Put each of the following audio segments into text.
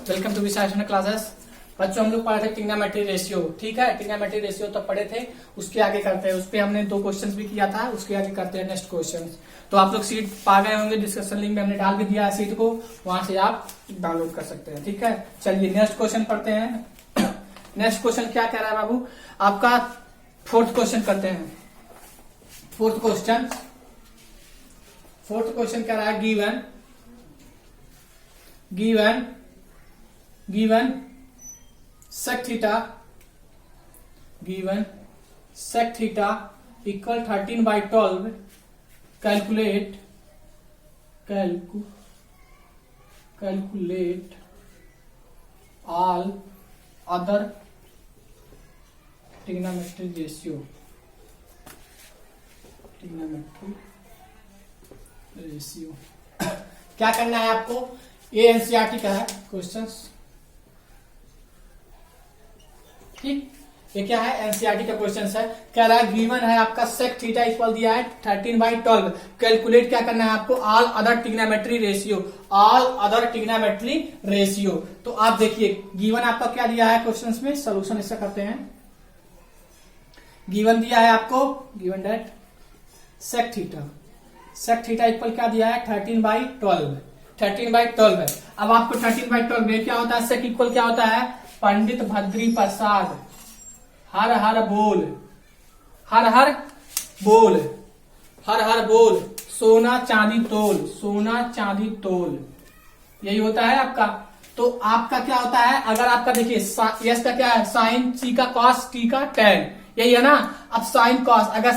Welcome to विशासन classes. बच्चों हम लोग पढ़े थे ट्रिग्नोमेट्री रेशियो। ठीक है, ट्रिग्नोमेट्री रेशियो तो पढ़े थे, उसके आगे करते हैं। उस पे हमने 2 क्वेश्चंस भी किया था, उसके आगे करते हैं नेक्स्ट क्वेश्चन। तो आप लोग सीट पा गए होंगे, डिस्कशन लिंक में हमने डाल के दिया है सीट को, वहां से आप डाउनलोड कर सकते हैं। ठीक है, चलिए नेक्स्ट क्वेश्चन पढ़ते हैं। नेक्स्ट क्वेश्चन क्या कह रहा है बाबू आपका? 4th क्वेश्चन करते हैं। 4th क्वेश्चन कह रहा है given sec theta equal 13/12 calculate all other trigonometry ratio क्या करना है आपको? ये एनसीईआरटी का है क्वेश्चंस। ठीक, ये क्या है? एनसीईआरटी का क्वेश्चन है। कह रहा है गिवन है आपका सेक थीटा इक्वल दिया है 13/12। कैलकुलेट क्या करना है आपको? All other trigonometry ratio. तो आप देखिए गिवन आपका क्या दिया है क्वेश्चंस में, सोल्यूशन इसका करते हैं। गिवन दिया है आपको, given that sec theta equal क्या दिया है? 13/12 है। अब आपको 13/12 में क्या होता है? सेक इक्वल क्या होता है? पंडित भद्री प्रसाद हर हर बोल सोना चांदी तोल, यही होता है आपका। तो आपका क्या होता है? अगर आपका देखिए यस का क्या है? साइन सी का कॉस टी का टेन, यही है ना। अब साइन कॉस, अगर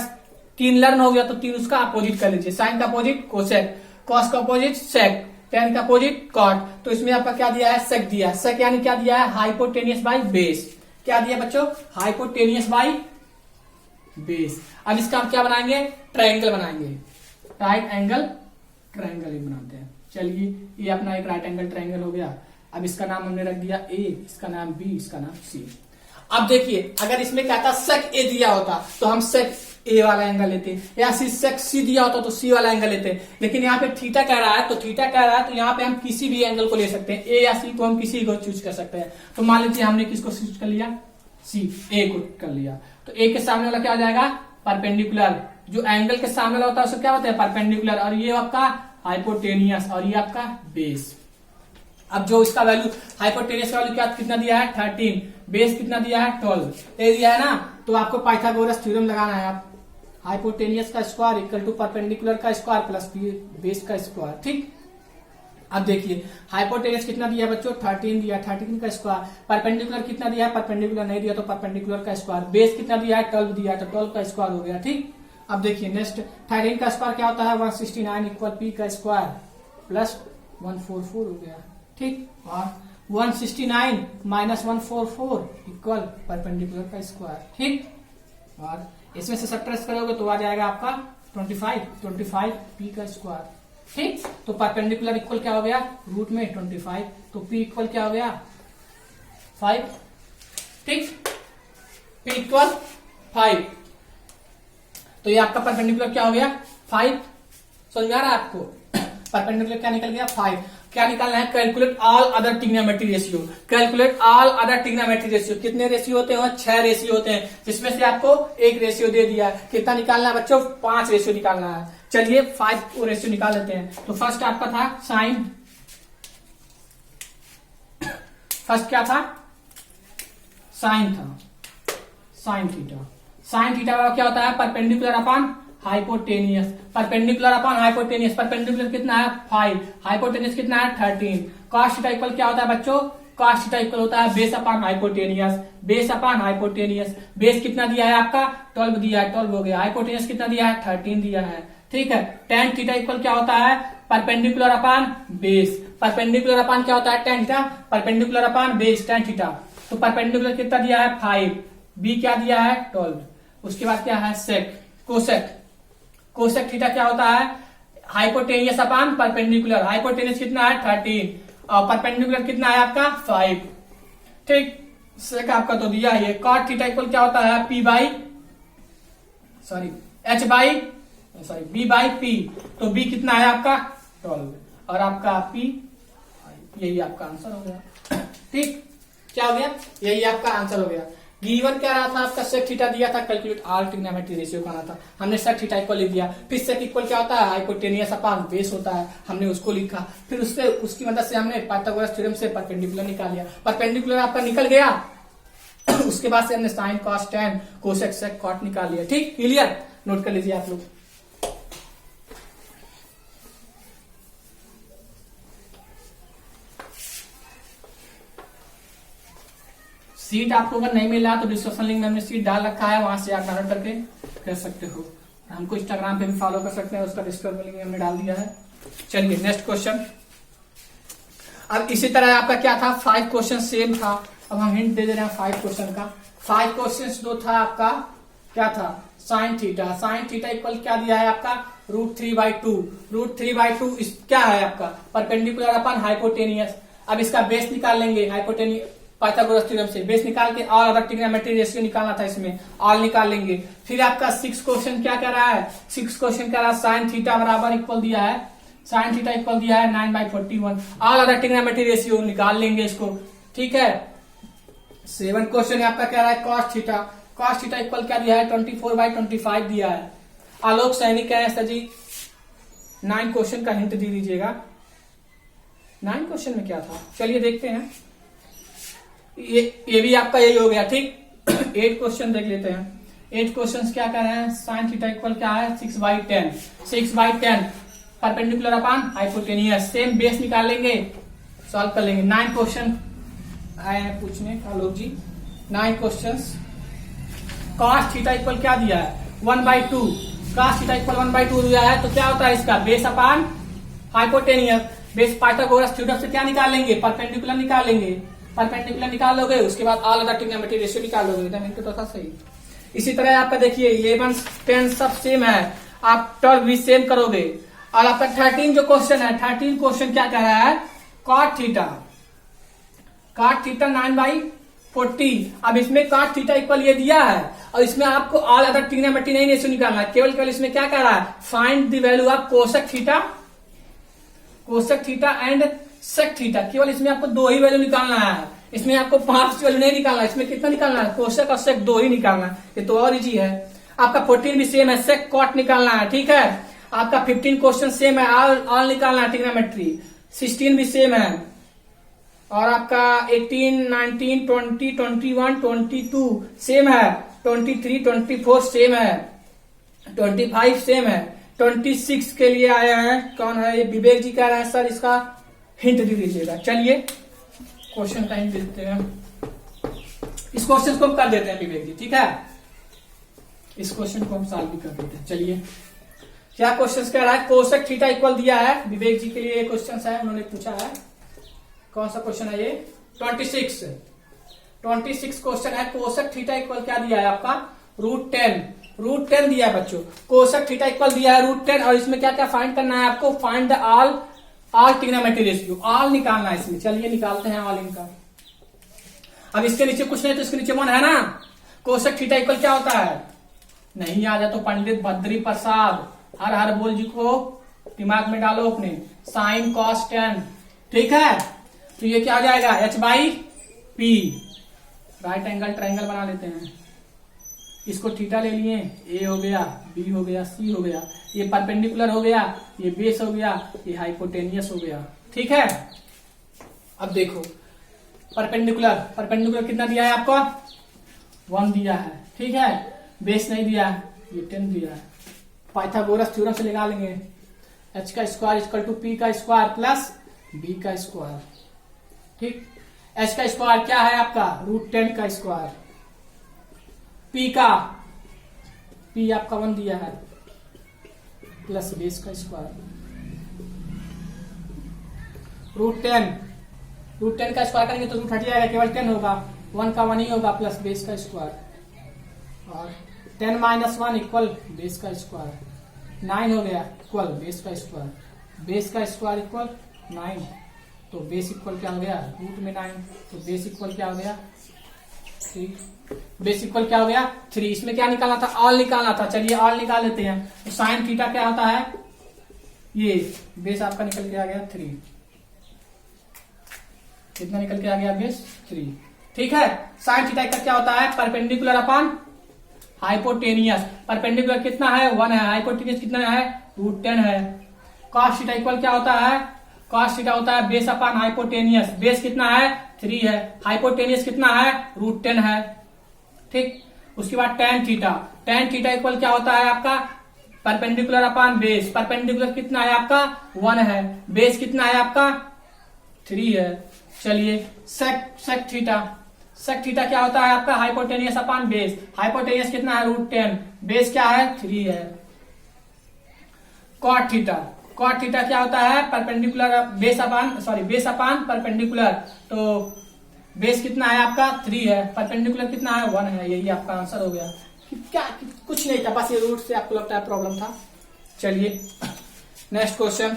3 लर्न हो गया तो 3 उसका अपोजिट कर लीजिए। साइन का अपोजिट कोसेक, कॉस का अपोजिट सेक, टेन का अपोजिट कॉट। तो इसमें आपका क्या दिया है? सेक दिया है। सेक यानी क्या दिया है? Hypotenuse by base. क्या दिया बच्चों? Hypotenuse by base. अब इसका हम क्या बनाएंगे? ट्रायंगल बनाएंगे, राइट एंगल ट्रायंगल ही बनाते हैं। चलिए ये अपना एक राइट एंगल ट्रायंगल हो गया। अब इसका नाम हमने रख दिया ए, इसका नाम बी, इसका नाम सी। अब देखिए अगर इसमें क्या था? सेक ए दिया होता तो हम सेक ए वाला एंगल लेते, या सेक सी दिया होता तो सी वाला एंगल लेते। लेकिन यहाँ पे थीटा कह रहा है तो यहाँ पे हम किसी भी एंगल को ले सकते हैं। ए या सी को हम किसी को चूज कर सकते हैं। तो मान लीजिए हमने किसको चूज कर लिया? सी, ए को कर लिया। तो ए के सामने वाला क्या हो जाएगा? परपेंडिकुलर। जो एंगल के सामने वाला होता है उसको क्या होता है? परपेंडिकुलर। और ये आपका हाइपोटेनियस, और ये आपका बेस। अब जो इसका वैल्यू हाइपोटेनियस का वैल्यू क्या कितना दिया है? 13, बेस कितना दिया है? 12 दिया है ना। तो आपको पाइथागोरस थ्योरम लगाना है। आप हाइपोटेनियस का स्क्वायर इक्वल टू परपेंडिकुलर का स्क्वायर प्लस बेस का स्क्वायर। ठीक, अब देखिए हाइपोटेनियस कितना दिया बच्चों? 13 दिया, 13 का स्क्वायर। परपेंडिकुलर कितना दिया है? परपेंडिकुलर नहीं दिया तो परपेंडिकुलर का स्क्वायर। बेस कितना दिया है? 12 दिया तो 12 का स्क्वायर हो गया। ठीक, अब देखिए नेक्स्ट 13 का स्क्वायर क्या होता है? 169 इक्वल पी का स्क्वायर प्लस 144 हो गया। ठीक, और 169 माइनस 144 इक्वल परपेंडिकुलर का स्क्वायर। ठीक, और इसमें से सब्ट्रैक्ट करोगे तो आ जाएगा आपका 25 पी का स्क्वायर। ठीक, तो परपेंडिकुलर इक्वल क्या हो गया? रूट में 25, तो पी इक्वल क्या हो गया? 5। ठीक, पी इक्वल 5, तो ये आपका परपेंडिकुलर क्या हो गया? 5। समझ में आ रहा है आपको? परपेंडिकुलर क्या निकल गया? 5। क्या निकालना है? Calculate all other trigonometry ratio. कितने रेशियो होते हैं? 6 रेशियो होते हैं, जिसमें से आपको एक रेशियो दे दिया है। कितना निकालना है बच्चों? 5 रेशियो निकालना है। चलिए 5 रेशियो निकाल लेते हैं। तो फर्स्ट आपका था साइन, फर्स्ट क्या था? साइन था, साइन थीटा। साइन थीटा का क्या होता है? Perpendicular upon hypotenuse. परपेंडिकुलर कितना है? 5। हाइपोटेनियस कितना है? 13। कॉस थीटा इक्वल क्या होता है बच्चों? कॉस थीटा इक्वल होता है बेस अपॉन हाइपोटेनियस। बेस कितना दिया है आपका? 12 दिया है, 12 हो गया। हाइपोटेनियस कितना दिया है? 13 दिया है। ठीक है, टेन थीटा इक्वल क्या होता है? Perpendicular upon base. Perpendicular upon क्या होता है? Tan theta, perpendicular upon base tan theta. तो परपेंडिकुलर कितना दिया है? 5। बी क्या दिया है? 12। उसके बाद क्या है? सेक, कोसेक थीटा क्या होता है? Hypotenuse upon perpendicular. हाइपोटेनियस कितना है? 13, और परपेंडिकुलर कितना है आपका? 5। ठीक, सेक आपका तो दिया है। कॉट थीटा इक्वल क्या होता है? B by P. तो बी कितना है आपका? 12, और आपका पी यही आपका आंसर हो गया। ठीक, क्या हो गया, यही आपका आंसर हो गया। गिवन क्या रहा था आपका, सेक थीटा दिया था, कैलकुलेट ऑल ट्रिग्नोमेट्री रेशियो करना था, हमने सेक थीटा इक्वल लिख दिया। फिर सेक इक्वल क्या होता है, हाइपोटेनियस अपॉन बेस होता है, हमने उसको लिखा। फिर उससे उसकी मदद से हमने पाइथागोरस थ्योरम से परपेंडिकुलर निकाल लिया, परपेंडिकुलर आपका निकल गया। उसके बाद से हमने sine cos tan cosec sec cot निकाल लिया। ठीक, क्लियर, नोट कर लीजिए आप लोग। सीट आपको अगर नहीं मिला तो डिस्क्रिप्शन लिंक में हमने सीट डाल रखा है, वहां से आप डाउनलोड करके कर सकते हो। हमको इंस्टाग्राम पे भी फॉलो कर सकते हैं, उसका डिस्क्रिप्शन लिंक हमने डाल दिया है। चलिए नेक्स्ट क्वेश्चन। अब इसी तरह आपका क्या था, 5 क्वेश्चन सेम था। अब हम हिंट दे दे रहे हैं 5 क्वेश्चन का। 5 क्वेश्चन जो था आपका क्या था, sine theta. Sine theta equal क्या दिया है आपका, √3/2। √3/2 क्या है आपका, परपेंडिकुलर अपन हाइपोटेनियस। अब इसका बेस निकाल लेंगे, हाइपोटेनियस पाइथागोरस थ्योरम से बेस निकाल के ऑल अदर ट्रिग्नोमेट्री रेशियो निकालना था, इसमें ऑल निकाल लेंगे। फिर आपका 6 क्वेश्चन क्या कह रहा है, 6 क्वेश्चन कह रहा है साइन थीटा बराबर इक्वल दिया है, साइन थीटा इक्वल दिया है 9/41। ऑल अदर ट्रिग्नोमेट्री रेशियो निकाल लेंगे इसको। ठीक है, 7 क्वेश्चन आपका कह रहा है cos theta. Cos theta equal क्या दिया है, 24/25 दिया है। आलोक सैनी कह रहे हैं सर जी 9 क्वेश्चन का हिंट दे दीजिएगा। 9 क्वेश्चन में क्या था, चलिए देखते हैं। ये भी आपका यही हो गया। ठीक, 8 क्वेश्चन देख लेते हैं। 8 क्वेश्चन क्या कर रहे हैं, साइन थीटा इक्वल क्या है 6/10। 6/10 perpendicular upon hypotenuse, same base निकाल लेंगे, सॉल्व कर लेंगे। 9 क्वेश्चन आए हैं पूछने आलोक जी, 9 क्वेश्चन। कॉस थीटा इक्वल क्या दिया है 1/2। कॉस थीटा इक्वल 1/2 दिया है, तो क्या होता है इसका base upon hypotenuse. Base Pythagoras theorem से क्या निकाल लेंगे, परपेंडिकुलर निकाल लेंगे। परपेंडिकुलर निकाल लोगे, उसके बाद ऑल अदर ट्रिग्नोमेट्री रेशियो निकाल लोगे। एकदम तो था सही। इसी तरह आपका देखिए 11, 10 सब सेम है, आप 12 भी सेम करोगे। और आपका 13 जो क्वेश्चन है, 13 क्वेश्चन क्या कह रहा है, कॉट थीटा। Cot theta 9/40। अब इसमें कॉट थीटा इक्वल ये दिया है, और इसमें आपको ऑल अदर ट्रिग्नोमेट्री नहीं रेशियो निकालना है, केवल इसमें क्या कह रहा है, find the value of cosec theta, cosec theta and sec theta. केवल इसमें आपको 2 ही वैल्यू निकालना है, इसमें आपको 5 वैल्यू नहीं निकालना है। इसमें कितना निकालना है, कोसेक और सेक 2 ही निकालना है, ये तो और इजी है। आपका 14 भी सेम है, सेक कॉट निकालना है। ठीक है, आपका 15 क्वेश्चन सेम है, ऑल निकालना है ट्रिग्नोमेट्री। 16 भी सेम है, और आपका 18, 19, 20, 21, 22 सेम है, 23, 24 सेम है, 25 सेम है। 26 के लिए आए हैं, कौन है ये, विवेक जी कह रहे हैं सर इसका हिंट दे दीजिएगा। चलिए क्वेश्चन का हिंट देते हैं, इस क्वेश्चन को हम कर देते हैं विवेक जी। ठीक है, इस क्वेश्चन को हम सॉल्व भी कर देते हैं। चलिए क्या क्वेश्चन कह रहा है, कोसेक थीटा इक्वल दिया है, विवेक जी के लिए ये क्वेश्चन है, उन्होंने पूछा है। कौन सा क्वेश्चन है ये, 26 क्वेश्चन है। कोसेक थीटा इक्वल क्या दिया है आपका, √10 दिया है बच्चों। कोसेक थीटा इक्वल दिया है √10, और इसमें क्या क्या फाइंड करना है आपको, find the all trigonometry ratio, all निकालना है इसमें। चलिए निकालते हैं ऑल इनका। अब इसके नीचे कुछ नहीं तो इसके नीचे 1 है ना। कोसेक थीटा इक्वल क्या होता है, नहीं याद है तो पंडित बद्री प्रसाद हर हर बोल जी को दिमाग में डालो अपने, साइन कॉस टेन। ठीक है, तो ये क्या हो जाएगा, h/p। राइट एंगल ट्राइंगल बना लेते हैं, इसको थीटा ले लिए, ए हो गया, बी हो गया, सी हो गया, ये परपेंडिकुलर हो गया, ये बेस हो गया, ये हाइपोटेनियस हो गया। ठीक है, अब देखो परपेंडिकुलर कितना दिया है आपको, 1 दिया है। ठीक है, बेस नहीं दिया है, ये 10 दिया है। पाइथागोरस थ्योरम से लगा लेंगे, h का स्क्वायर इक्वल टू p का स्क्वायर प्लस b का स्क्वायर। ठीक, h का स्क्वायर क्या है आपका, √10 का स्क्वायर, p आपका 1 दिया है, प्लस बेस का स्क्वायर, √10 का स्क्वायर करेंगे तो रूट हट जाएगा, केवल 10 होगा, 1 का 1 ही होगा, प्लस बेस का स्क्वायर, और 10 - 1 इक्वल बेस का स्क्वायर, 9 हो गया इक्वल बेस का स्क्वायर, बेस का स्क्वायर इक्वल 9, तो बेस इक्वल क्या हो गया, रूट में 9, तो बेस इक्वल क्या हो गया 3, बेस इक्वल क्या हो गया 3। इसमें क्या निकालना था, ऑल निकालना था। चलिए ऑल निकाल लेते हैं। तो साइन थीटा क्या होता है, ये बेस आपका निकल के आ गया 3, कितना निकल के आ गया बेस 3। ठीक है, साइन थीटा का क्या होता है, परपेंडिकुलर अपॉन हाइपोटेनियस। परपेंडिकुलर कितना है 1 है, हाइपोटेनियस कितना है √10 है। कॉस थीटा इक्वल क्या होता है, कॉस थीटा होता है बेस अपॉन हाइपोटेनियस। बेस कितना है 3 है, हाइपोटेनियस कितना है √10 है। ठीक, उसके बाद tan theta, tan theta equal क्या होता है आपका परपेंडिकुलर अपॉन बेस। परपेंडिकुलर कितना है आपका 1 है, बेस कितना है आपका 3 है। चलिए सेक थीटा, सेक थीटा क्या होता है आपका हाइपोटेनियस अपॉन बेस। हाइपोटेनियस कितना है √10, बेस क्या है 3 है। कॉट थीटा, कॉट थीटा क्या होता है परपेंडिकुलर बेस अपॉन परपेंडिकुलर। तो बेस कितना है आपका 3 है, परपेंडिकुलर कितना है 1 है। यही आपका आंसर हो गया। क्या कुछ नहीं था, बस ये रूट से आपको लगता है प्रॉब्लम था। चलिए नेक्स्ट क्वेश्चन,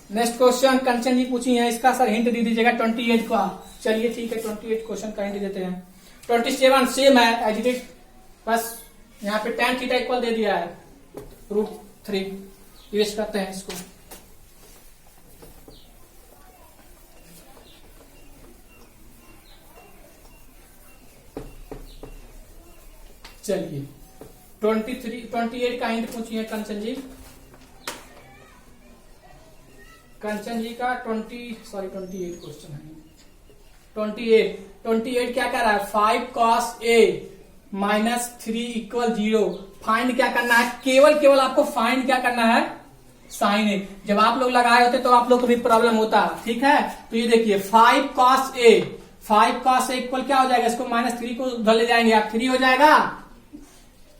नेक्स्ट क्वेश्चन कंचन जी पूछी है, इसका सर हिंट दे दीजिएगा 28 का। चलिए ठीक है, 28 क्वेश्चन का हिंट देते हैं। 27 सेम है एज इट इज, बस यहाँ पे tan थीटा इक्वल दे दिया है √3। यूज करते हैं इसको। चलिए 28 का हिंट पूछिए कंचन जी। कंचन जी का 28 क्वेश्चन है। 28 क्या कर रहा है 5 cos A -3 = 0। फाइंड क्या करना है, केवल आपको फाइंड क्या करना है साइन ए। जब आप लोग लगाए होते तो आप लोग को भी प्रॉब्लम होता। ठीक है, तो ये देखिए 5 cos A इक्वल क्या हो जाएगा, इसको -3 को उधर ले जाएंगे आप 3 हो जाएगा,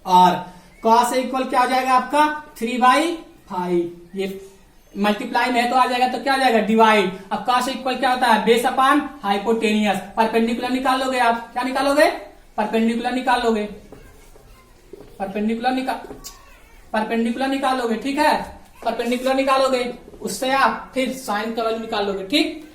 और cos A इक्वल क्या हो जाएगा आपका 3/5। ये मल्टीप्लाई में है तो आ जाएगा, तो क्या आ जाएगा डिवाइड। अब cos A इक्वल क्या होता है बेस अपॉन हाइपोटेनियस। परपेंडिकुलर निकालोगे आप, क्या निकालोगे परपेंडिकुलर निकालोगे, परपेंडिकुलर निकालोगे। ठीक है, परपेंडिकुलर निकालोगे, उससे आप फिर साइन का वैल्यू निकालोगे। ठीक,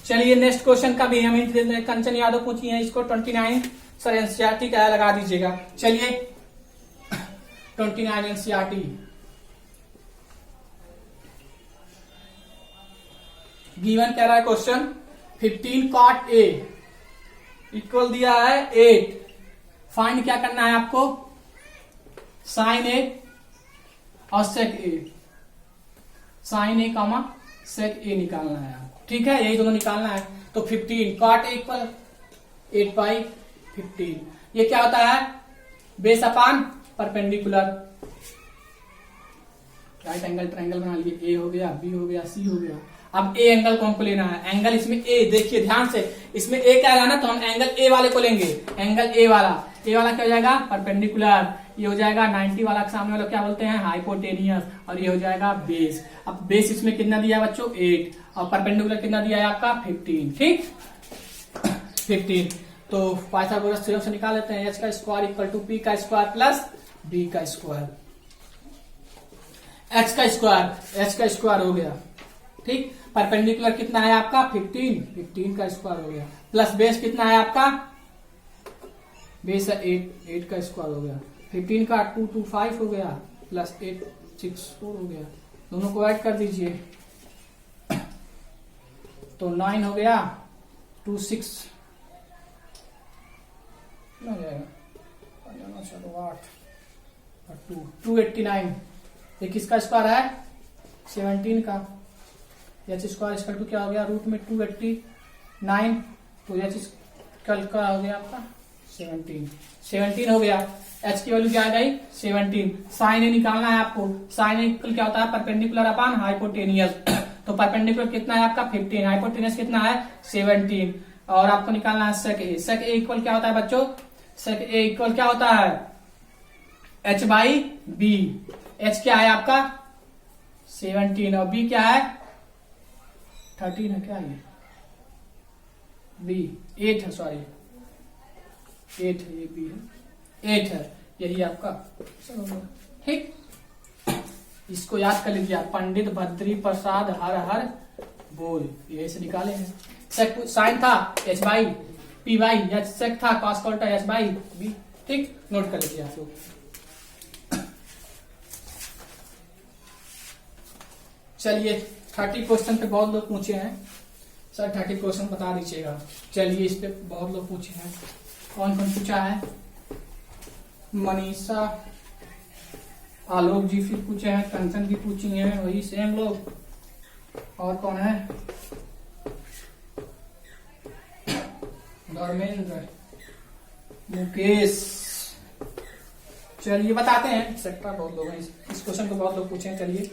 चलिए नेक्स्ट क्वेश्चन का भी हम हिंट देते हैं। कंचन यादव पूछी है इसको 29 सर एनसीईआरटी का लगा दीजिएगा। चलिए 29 एनसीईआरटी गिवन कह रहा है क्वेश्चन 15 cot A इक्वल दिया है 8। फाइंड क्या करना है आपको साइन A और sec A, sine A comma sec A निकालना है आपको। ठीक है, यही दोनों निकालना है। तो 15 cot A इक्वल 8/15। ये क्या होता है base upon perpendicular. Right angle triangle बना लिए, ए हो गया, बी हो गया, सी हो गया। अब ए एंगल को हमको लेना है। एंगल इसमें ए, देखिए ध्यान से, इसमें ए क्या है ना, तो हम एंगल ए वाले को लेंगे। एंगल ए वाला क्या हो जाएगा परपेंडिकुलर। ये हो जाएगा 90 वाला, सामने वाला क्या बोलते हैं हाइपोटेनियस, और ये हो जाएगा बेस। अब बेस इसमें कितना दिया है बच्चों 8, और परपेंडिकुलर कितना दिया है आपका 15। ठीक 15, तो पाइथागोरस थ्योरम से निकाल लेते हैं। h² = p² plus b²। h² हो गया। ठीक, परपेंडिकुलर कितना है आपका 15 का स्क्वायर हो गया, प्लस बेस कितना है आपका बेस 8 का स्क्वायर हो गया। 15 का 225 हो गया, प्लस 864 हो गया। दोनों को ऐड कर दीजिए तो 9 हो गया, 26 हो जाएगा, 289। ये किसका स्क्वायर है 17 का। h² क्या हो गया रूट में 289, तो h का हो गया आपका 17 हो गया। h की वैल्यू क्या आ गई 17। साइन ए निकालना है आपको। साइन ए क्या होता है परपेंडिकुलर अपॉन हाइपोटेनियस। तो परपेंडिकुलर कितना है आपका 15, हाइपोटेनियस कितना है 17, और आपको निकालना है सेक ए। सेक ए इक्वल क्या होता है बच्चों, सेक ए इक्वल क्या होता है h/b। h क्या है आपका 17 और b क्या है 13 है, क्या है b 8 है, सॉरी 8 है, ये b है 8 है, यही आपका ठीक। इसको याद कर लीजिए आप, पंडित बद्री प्रसाद हर हर बोल, यही से निकाले हैं। साइन था h/p या सेक था cos कोल्टा h/b। ठीक, नोट कर लीजिए आप लोग। चलिए 30 क्वेश्चन पे बहुत लोग पूछे हैं सर, 30 क्वेश्चन बता दीजिएगा। चलिए इस पे बहुत लोग पूछे हैं। कौन कौन पूछा है? मनीषा, आलोक जी फिर पूछे हैं, कंचन भी पूछी हैं, वही सेम लोग। और कौन है? धर्मेंद्र, मुकेश। चलिए बताते हैं, एक्सेट्रा बहुत लोग हैं। इस क्वेश्चन को बहुत लोग पूछे हैं। चलिए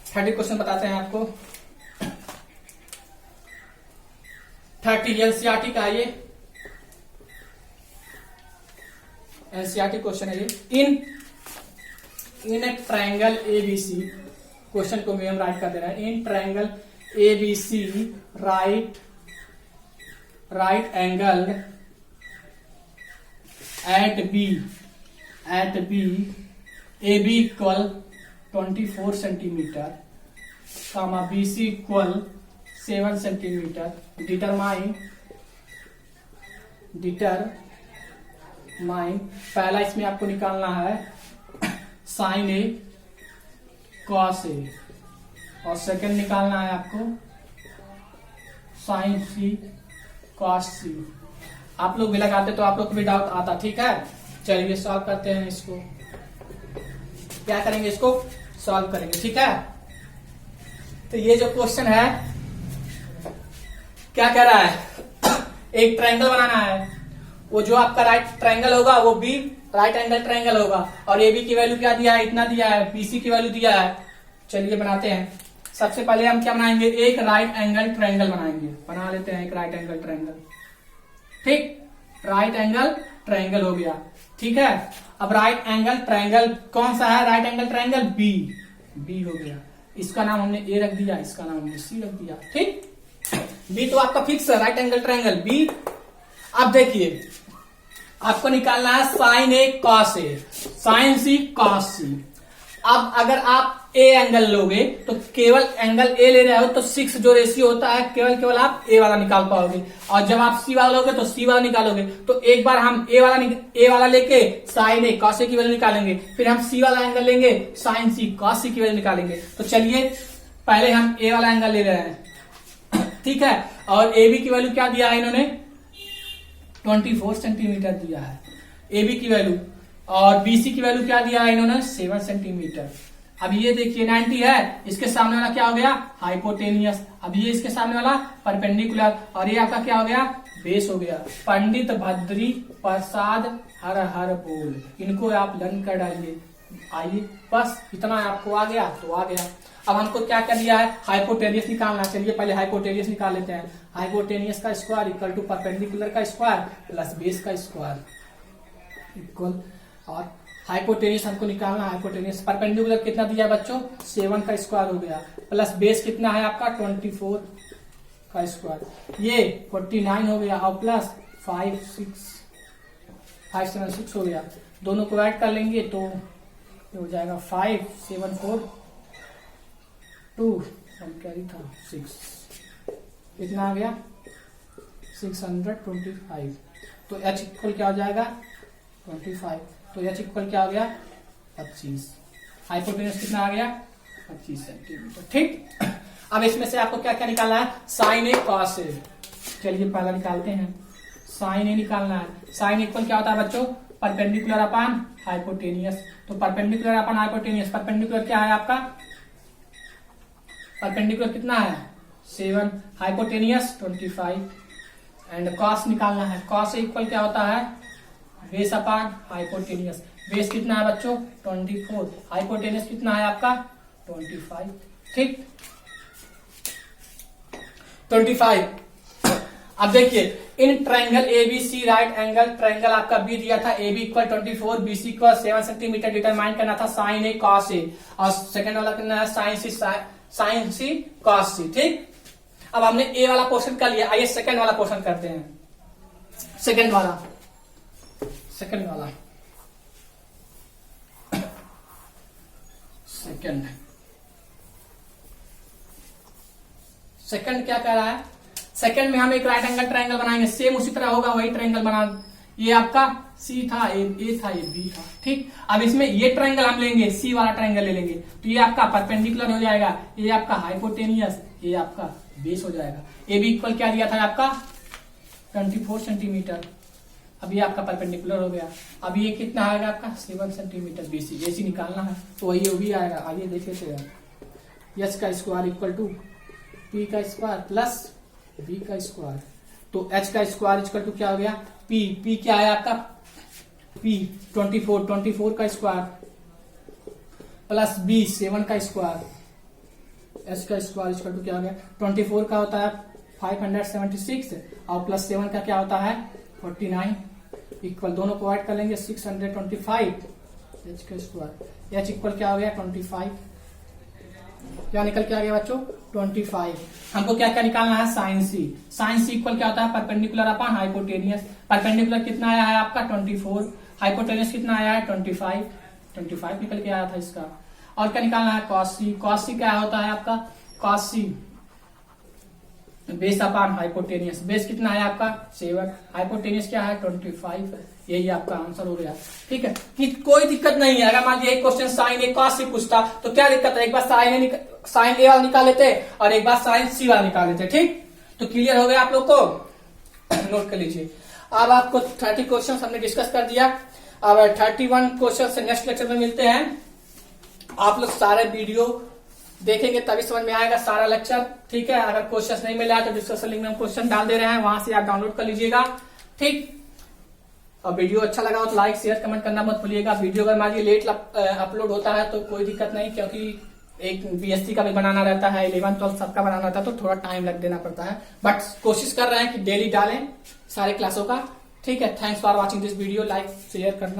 30 क्वेश्चन बताते हैं आपको। 30 एनसीईआरटी का ये एनसीईआरटी क्वेश्चन है ये। In a triangle ABC, question को मैं राइट कर दे रहा है। In triangle ABC right angle at B A B equal 24 centimetre, comma B C equal 7 centimetre. Determine पहला इसमें आपको निकालना है साइन ए कॉस ए, और सेकंड निकालना है आपको साइन सी कॉस सी। आप लोग भी लगाते तो आप लोग को भी डाउट आता, ठीक है। चलिए सॉल्व करते हैं इसको। क्या करेंगे? इसको सॉल्व करेंगे, ठीक है। तो ये जो क्वेश्चन है क्या कह रहा है? एक ट्रायंगल बनाना है। वो जो आपका राइट ट्रायंगल होगा वो बी राइट एंगल ट्रायंगल होगा, और ए बी की वैल्यू क्या दिया है? इतना दिया है। बीसी की वैल्यू दिया है। चलिए बनाते हैं। सबसे पहले हम क्या बनाएंगे? एक राइट एंगल ट्रायंगल बनाएंगे। बना लेते हैं एक राइट एंगल ट्रायंगल। ठीक, राइट एंगल ट्रायंगल हो गया, ठीक है। अब राइट एंगल ट्रायंगल कौन सा है? राइट एंगल ट्रायंगल बी हो गया। इसका नाम हमने ए रख दिया, इसका नाम हमने सी रख दिया, ठीक। बी तो आपका फिक्स है, राइट एंगल ट्रायंगल बी। अब देखिए आपको निकालना है sign A cos A, sign C cos सी। अब अगर आप ए एंगल लोगे तो केवल एंगल ए ले रहे हो तो 6 जो रेशियो होता है केवल आप ए वाला निकाल पाओगे, और जब आप सी वाला लोगे तो सी वाला निकालोगे। तो एक बार हम ए वाला लेके साइन ए कॉस ए की वैल्यू निकालेंगे, फिर हम सी वाला एंगल लेंगे साइन सी कॉस सी की वैल्यू निकालेंगे। तो चलिए पहले हम ए वाला एंगल ले रहे हैं, ठीक है। और ए बी की वैल्यू क्या दिया है इन्होंने? 24 सेंटीमीटर दिया है ए बी की वैल्यू, और बीसी की वैल्यू क्या दिया है इन्होंने? 7 सेंटीमीटर। अब ये देखिए 90 है, इसके सामने वाला क्या हो गया? हाइपोटेनियस। अब ये इसके सामने वाला परपेंडिकुलर, और ये आपका क्या हो गया? बेस हो गया। पंडित भद्री प्रसाद हर हर बोल, इनको आप लर्न कर डालिए। आइए बस इतना आपको आ गया तो आ गया। अब हमको क्या कर दिया है? हाइपोटेनियस निकालना। चलिए पहले हाइपोटेनियस निकाल लेते हैं। हाइपोटेनियस का स्क्वायर इक्वल टू परपेंडिकुलर का स्क्वायर प्लस बेस का स्क्वायर इक्वल, और हाइपोटेनियस हमको निकालना। हाइपोटेनियस परपेंडिकुलर कितना दिया बच्चों? 7 का स्क्वायर हो गया, प्लस बेस कितना है आपका? 24 का स्क्वायर, ये 49 हो गया, और प्लस 5 7 6 हो गया। दोनों को ऐड कर लेंगे तो हो जाएगा 5 7 4 2 कैरी था 6, कितना आ गया? 625। तो एच इक्वल क्या हो जाएगा? 25। तो एच इक्वल क्या हो गया? 25। हाइपोटेनस कितना आ गया? 25 सेंटीमीटर, ठीक। अब इसमें से आपको क्या क्या निकालना है? Sign A cos A. चलिए पहला निकालते हैं। साइन ए निकालना है। साइन इक्वल क्या होता है बच्चों? Perpendicular upon hypotenuse. तो परपेंडिकुलर अपॉन हाइपोटेनियस, परपेंडिकुलर क्या है आपका? परपेंडिकुलर कितना है? 7, हाइपोटेनियस 25, एंड कॉस निकालना है। कॉस इक्वल क्या होता है? Base upon hypotenuse. बेस कितना है बच्चों? 24, हाइपोटेनियस कितना है आपका? 25, ठीक 25। अब देखिए in triangle ABC right angle triangle आपका बी दिया था, A B equal 24, BC equal 7 centimetre. Determine करना था साइन ए कॉस ए, और सेकंड वाला करना है साइन सी कॉस सी, ठीक। अब हमने ए वाला पोर्शन कर लिया, आइए सेकंड वाला पोर्शन करते हैं। सेकंड वाला सेकंड क्या कह रहा है? सेकंड में हम एक राइट एंगल ट्रायंगल बनाएंगे, सेम उसी तरह होगा वही ट्रायंगल बना। ये आपका सी था, ए था, ये बी था। ठीक, अब इसमें ये ट्रायंगल हम लेंगे, सी वाला ट्रायंगल ले लेंगे, तो ये आपका परपेंडिकुलर हो जाएगा, ये आपका हाइपोटेनियस, ये आपका बेस हो जाएगा। ए बी इक्वल क्या दिया था आपका 24 सेंटीमीटर। अब ये आपका परपेंडिकुलर हो गया। अब ये कितना आएगा आपका 7 सेंटीमीटर बीसी। बेसी निकालना है तो वही वो भी आएगा। आगे देखे थे एच का स्क्वायर इक्वल टू पी का स्क्वायर प्लस बी का स्क्वायर। तो एच का स्क्वायर इक्वल टू क्या हो गया पी क्या है आपका पी 24 का स्क्वायर प्लस बी 7 का स्क्वायर। एच का स्क्वायर इक्वल टू क्या हो गया 24 का होता है 576 और प्लस 7 का क्या होता है 49 इक्वल दोनों को ऐड कर लेंगे 625। एच का स्क्वायर एच इक्वल क्या हो गया 25। क्या निकल के आ गया बच्चों 25। हमको क्या क्या निकालना है साइन सी। साइन सी इक्वल क्या होता है परपेंडिकुलर अपॉन हाइपोटेनियस। परपेंडिकुलर कितना आया है आपका 24, हाइपोटेनियस कितना आया है 25 निकल के आया था इसका। और क्या निकालना है कॉस सी। कॉस सी क्या होता है आपका कॉस सी बेस अपॉन हाइपोटेनियस। बेस कितना है आपका 7, हाइपोटेनियस क्या है 25। यही आपका आंसर हो गया। ठीक है कि कोई दिक्कत नहीं है। अगर मान लीजिए एक क्वेश्चन साइन ए कॉस सी पूछता तो क्या दिक्कत है, एक बार साइन ए वाला निकाल लेते और एक बार साइन सी वाला निकाल लेते। ठीक, तो क्लियर हो गया आप लोग को। नोट कर लीजिए। अब आपको 30 क्वेश्चन हमने डिस्कस कर दिया। अब 31 क्वेश्चन से नेक्स्ट लेक्चर में मिलते हैं। आप लोग सारे वीडियो देखेंगे तभी समझ में आएगा सारा लेक्चर। ठीक है, अगर क्वेश्चन नहीं मिला तो डिस्कशन लिंक में हम क्वेश्चन डाल दे रहे हैं, वहां से आप डाउनलोड कर लीजिएगा। ठीक, और वीडियो अच्छा लगा हो तो लाइक शेयर कमेंट करना मत भूलिएगा। वीडियो अगर मान लीजिए लेट अपलोड होता है तो कोई दिक्कत नहीं, क्योंकि एक बीएससी का भी बनाना रहता है, 11 12 सबका बनाना रहता है, तो थोड़ा टाइम लग देना पड़ता है। बट कोशिश कर रहे हैं कि डेली डालें सारे क्लासों का। ठीक है, thanks for watching this video. Like share करना